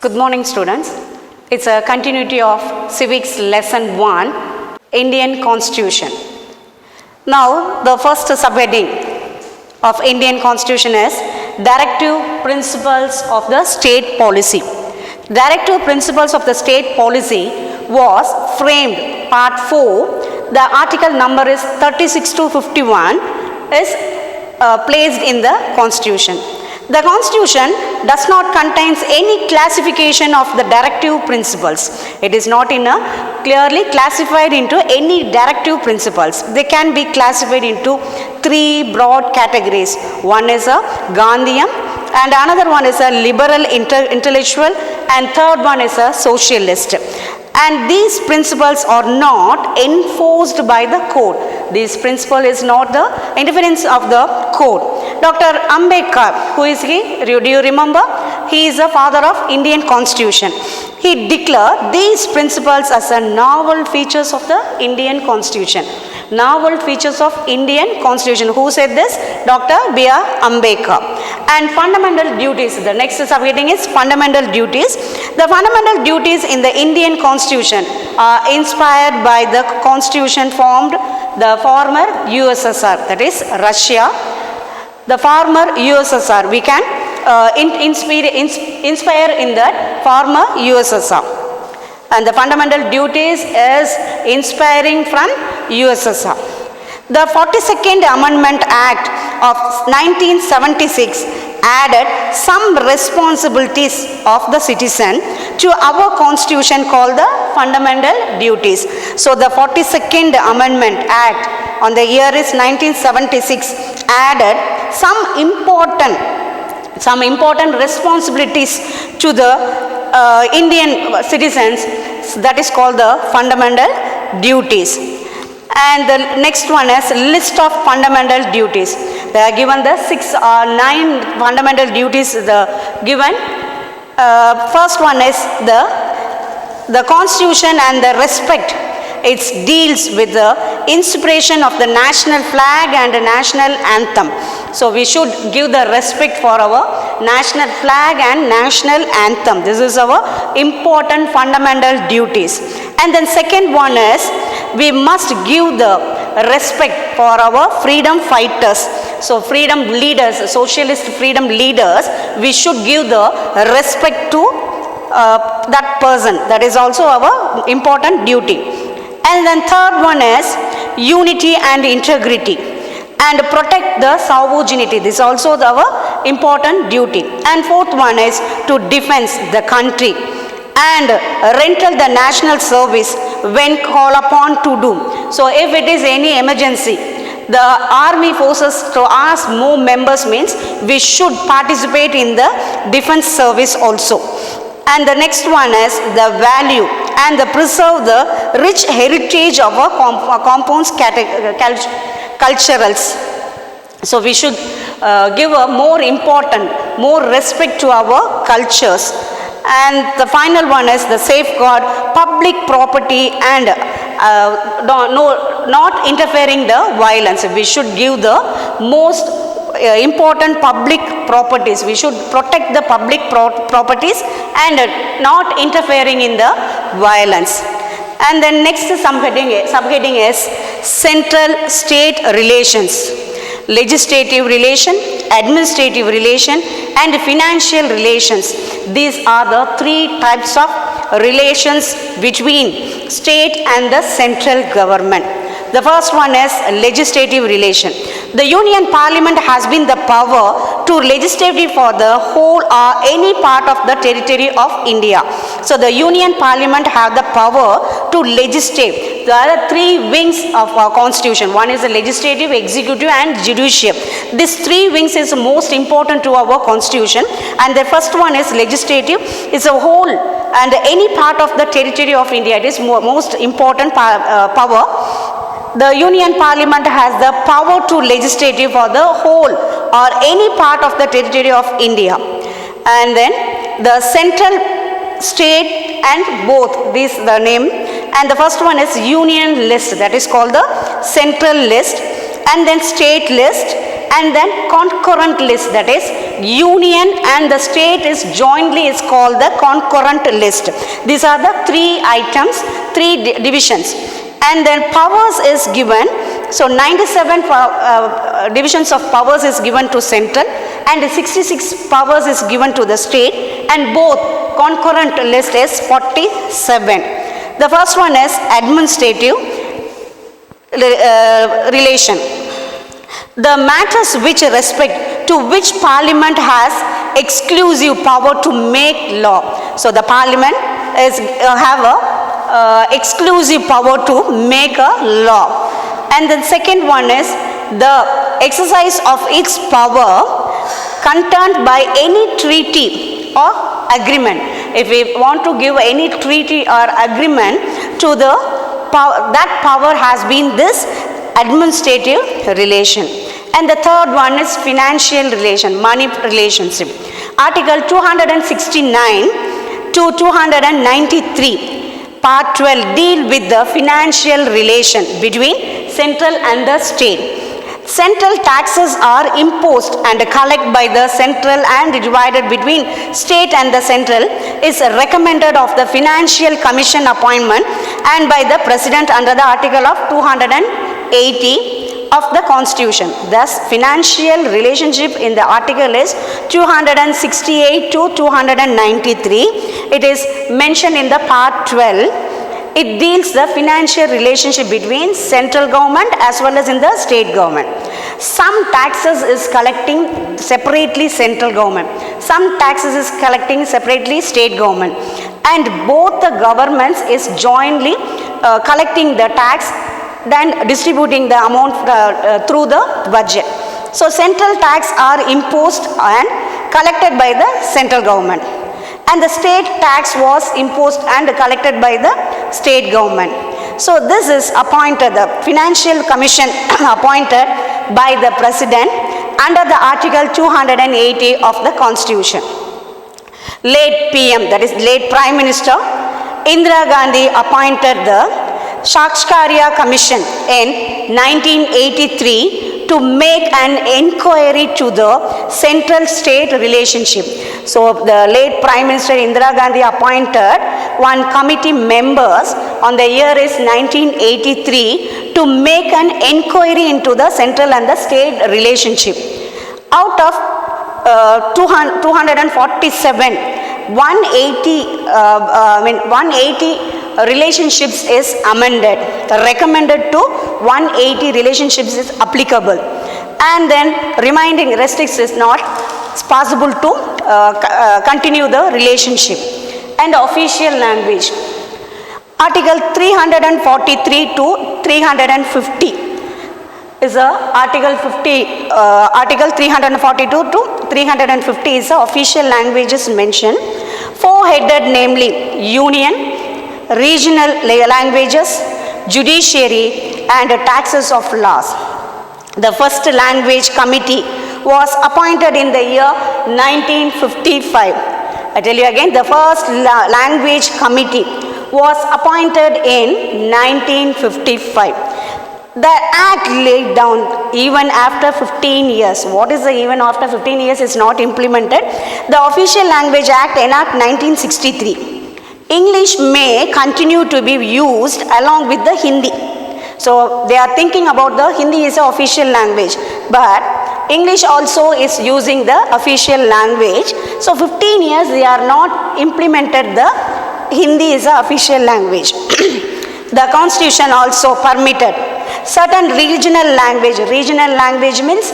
Good morning, students. It's a continuity of Civics Lesson 1, Indian Constitution. Now, the first subheading of Indian Constitution is Directive Principles of the State Policy. Directive Principles of the State Policy was framed, Part 4, the article number is 36 to 51, is placed in the Constitution. The Constitution does not contain any classification of the directive principles. It is not clearly classified into any directive principles. They can be classified into three broad categories. One is a Gandhian, and another one is a liberal intellectual, and third one is a socialist. And these principles are not enforced by the code. This principle is not the interference of the code. Dr. Ambedkar, who is he? Do you remember? He is the father of Indian Constitution. He declared these principles as a novel features of the Indian Constitution. Novel features of Indian Constitution. Who said this? Dr. B.R. Ambedkar. And fundamental duties. The next subheading is fundamental duties. The fundamental duties in the Indian Constitution are inspired by the Constitution formed the former USSR, that is Russia. The former USSR, we can inspire in that former USSR. And the fundamental duties is inspiring from USSR. The 42nd Amendment Act of 1976 added some responsibilities of the citizen to our constitution called the fundamental duties. So the 42nd Amendment Act on the year is 1976 added some important responsibilities to the Indian citizens, that is called the fundamental duties. And the next one is list of fundamental duties. They are given the 9 fundamental duties given. First one is the Constitution and the respect. It deals with the inspiration of the national flag and the national anthem. So we should give the respect for our national flag and national anthem. This is our important fundamental duties. And then second one is we must give the respect for our freedom fighters. So freedom leaders, socialist freedom leaders, we should give the respect to that person. That is also our important duty. And then third one is unity and integrity, and protect the sovereignty. This is also our important duty. And fourth one is to defend the country and render the national service when called upon to do. So if it is any emergency, the army forces to ask more members means we should participate in the defense service also. And the next one is the value and the preserve the rich heritage of our compounds culturals. So we should give a more respect to our cultures. And the final one is the safeguard public property and not interfering the violence. We should give the most important public properties. We should protect the public properties and not interfering in the violence. And then next subheading is central state relations, legislative relation, administrative relation, and financial relations. These are the 3 types of relations between state and the central government. The first one is legislative relation. The Union Parliament has been the power to legislate for the whole or any part of the territory of India. So the Union Parliament have the power to legislate. There are 3 wings of our constitution. One is the legislative, executive, and judicial. These 3 wings is most important to our constitution. And the first one is legislative. It's a whole and any part of the territory of India. It is most important power. The Union Parliament has the power to legislate for the whole or any part of the territory of India. And then the central, state, and both, this the name. And the first one is union list, that is called the central list, and then state list, and then concurrent list, that is union and the state is jointly is called the concurrent list. These are the three items, three divisions. And then powers is given, so 97 divisions of powers is given to central and 66 powers is given to the state, and both concurrent list is 47. The first one is administrative relation. The matters which respect to which parliament has exclusive power to make law. So the parliament is have a exclusive power to make a law. And the second one is the exercise of its power contained by any treaty or agreement. If we want to give any treaty or agreement to the power, that power has been this administrative relation. And the third one is financial relation, money relationship. Article 269 to 293. Part 12 deal with the financial relation between central and the state. Central taxes are imposed and collected by the central and divided between state and the central is recommended of the Financial Commission appointment and by the President under the article of 280 of the Constitution. Thus, financial relationship in the article is 268 to 293. It is mentioned in the part 12. It deals the financial relationship between central government as well as in the state government. Some taxes is collecting separately central government. Some taxes is collecting separately state government. And both the governments is jointly collecting the tax, then distributing the amount through the budget. So central tax are imposed and collected by the central government. And the state tax was imposed and collected by the state government. So this is appointed, the Financial Commission appointed by the President under the article 280 of the Constitution. Late PM, that is late Prime Minister Indira Gandhi appointed the Sakshkarya Commission in 1983 to make an inquiry to the central-state relationship. So the late Prime Minister Indira Gandhi appointed one committee members on the year is 1983 to make an inquiry into the central and the state relationship. Out of 247, 180 relationships is amended. Recommended to 180 relationships is applicable. And then remaining restrictions is not possible to continue the relationship. And official language. Article 343 to 350 is Article 342 to 350 is official languages mentioned. Four-headed, namely union, regional languages, judiciary and taxes of laws. The first language committee was appointed in the year 1955. I tell you again, the first language committee was appointed in 1955. The act laid down even after 15 years. What is the even after 15 years is not implemented. The Official Language Act enacted 1963. English may continue to be used along with the Hindi. So they are thinking about the Hindi is the official language, but English also is using the official language. So 15 years they are not implemented the Hindi is the official language. The Constitution also permitted certain regional language. Regional language means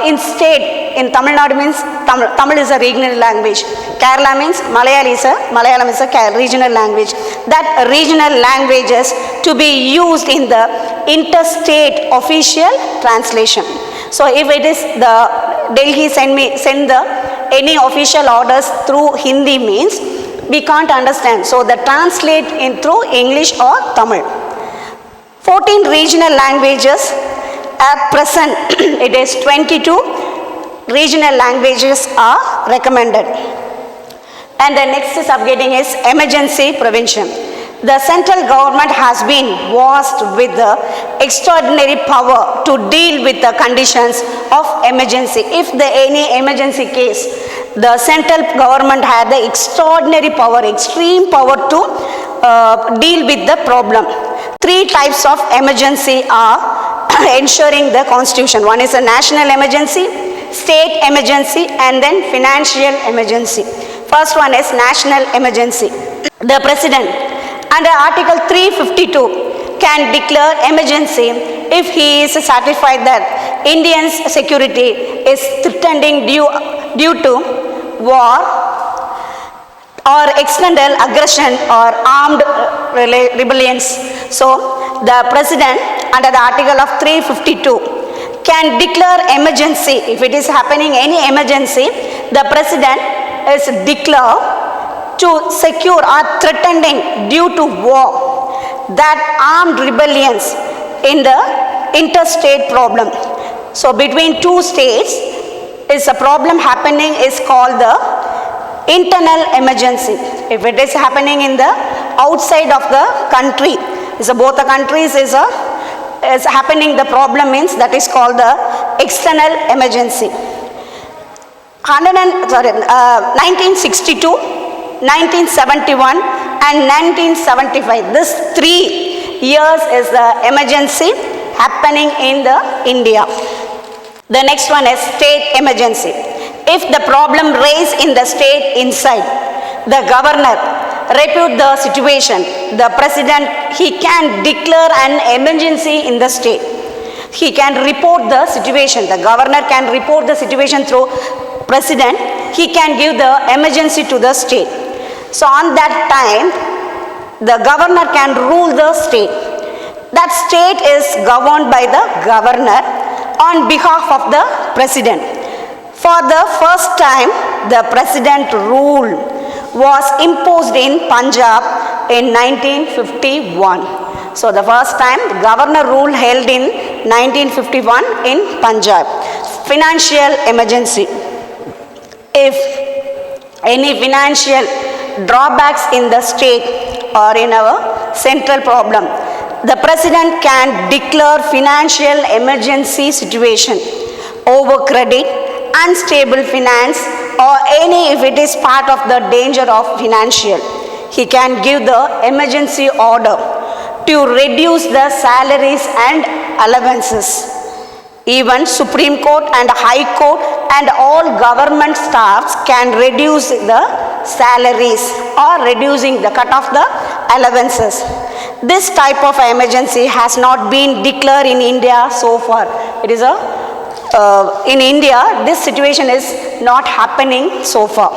in state, in Tamil Nadu means Tamil is a regional language. Kerala means Malayalam is a regional language. That regional languages to be used in the interstate official translation. So if it is the Delhi send the any official orders through Hindi means we can't understand. So the translate in through English or Tamil. 14 regional languages at present. It is 22 regional languages are recommended. And the next subheading is emergency prevention. The central government has been vast with the extraordinary power to deal with the conditions of emergency. If any emergency case, the central government had the extraordinary power, extreme power to deal with the problem. Three types of emergency are ensuring the constitution. One is a national emergency, state emergency, and then financial emergency. First one is national emergency. The president under Article 352 can declare emergency if he is satisfied that Indians' security is threatening due to war or external aggression or armed rebellions. So the president under the article of 352 can declare emergency. If it is happening any emergency, the president is declared to secure or threatening due to war, that armed rebellions in the interstate problem. So between two states is a problem happening is called the internal emergency. If it is happening in the outside of the country, so both the countries is happening, the problem means that is called the external emergency. 1962, 1971 and 1975, this 3 years is the emergency happening in the India. The next one is state emergency. If the problem raised in the state inside, the governor repute the situation, the president, he can declare an emergency in the state. He can report the situation. The governor can report the situation through president. He can give the emergency to the state. So on that time, the governor can rule the state. That state is governed by the governor on behalf of the president. For the first time, the president rule was imposed in Punjab in 1951. So the first time, governor rule held in 1951 in Punjab. Financial emergency. If any financial drawbacks in the state or in our central problem, the president can declare financial emergency situation, over credit, unstable finance, or any if it is part of the danger of financial. He can give the emergency order to reduce the salaries and allowances. Even Supreme Court and High Court and all government staffs can reduce the salaries or reducing the cut off the allowances. This type of emergency has not been declared in India so far. It is in India, this situation is not happening so far.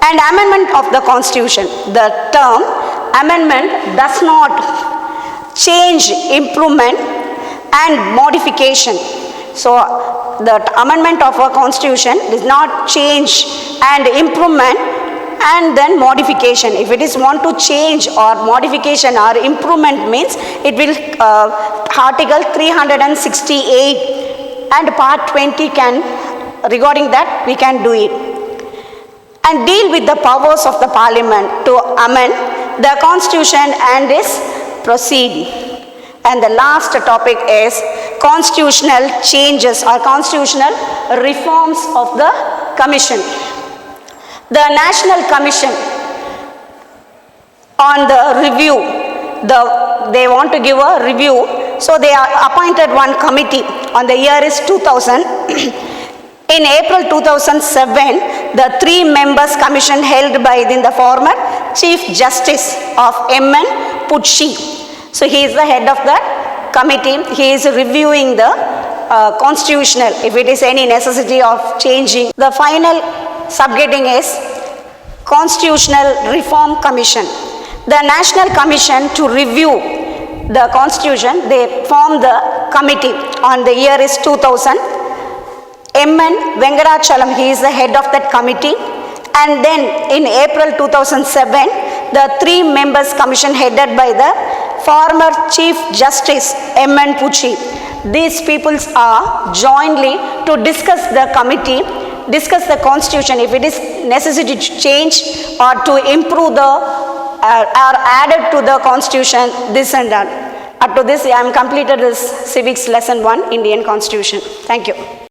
And amendment of the constitution. The term amendment does not change, improvement and modification. So the amendment of a constitution does not change and improvement and then modification. If it is want to change or modification or improvement means it will article 368 and part 20 can, regarding that we can do it. And deal with the powers of the parliament to amend the constitution and its proceed. And the last topic is constitutional changes or constitutional reforms of the commission. The National Commission on the review, they want to give a review, so they are appointed one committee on the year is 2000. In April 2007, the 3 members commission held by the former Chief Justice of M.N. Pucci. So he is the head of that committee. He is reviewing the constitutional, if it is any necessity of changing. The final subheading is Constitutional Reform Commission. The National Commission to review the constitution, they formed the committee on the year is 2000. M.N. Venkatachalam, he is the head of that committee. And then in April 2007, the 3 members commission headed by the former Chief Justice M.N. Pucci. These peoples are jointly to discuss the committee, discuss the constitution, if it is necessary to change or to improve the are added to the constitution, this and that. Up to this, I am completed this civics lesson 1, Indian Constitution. Thank you.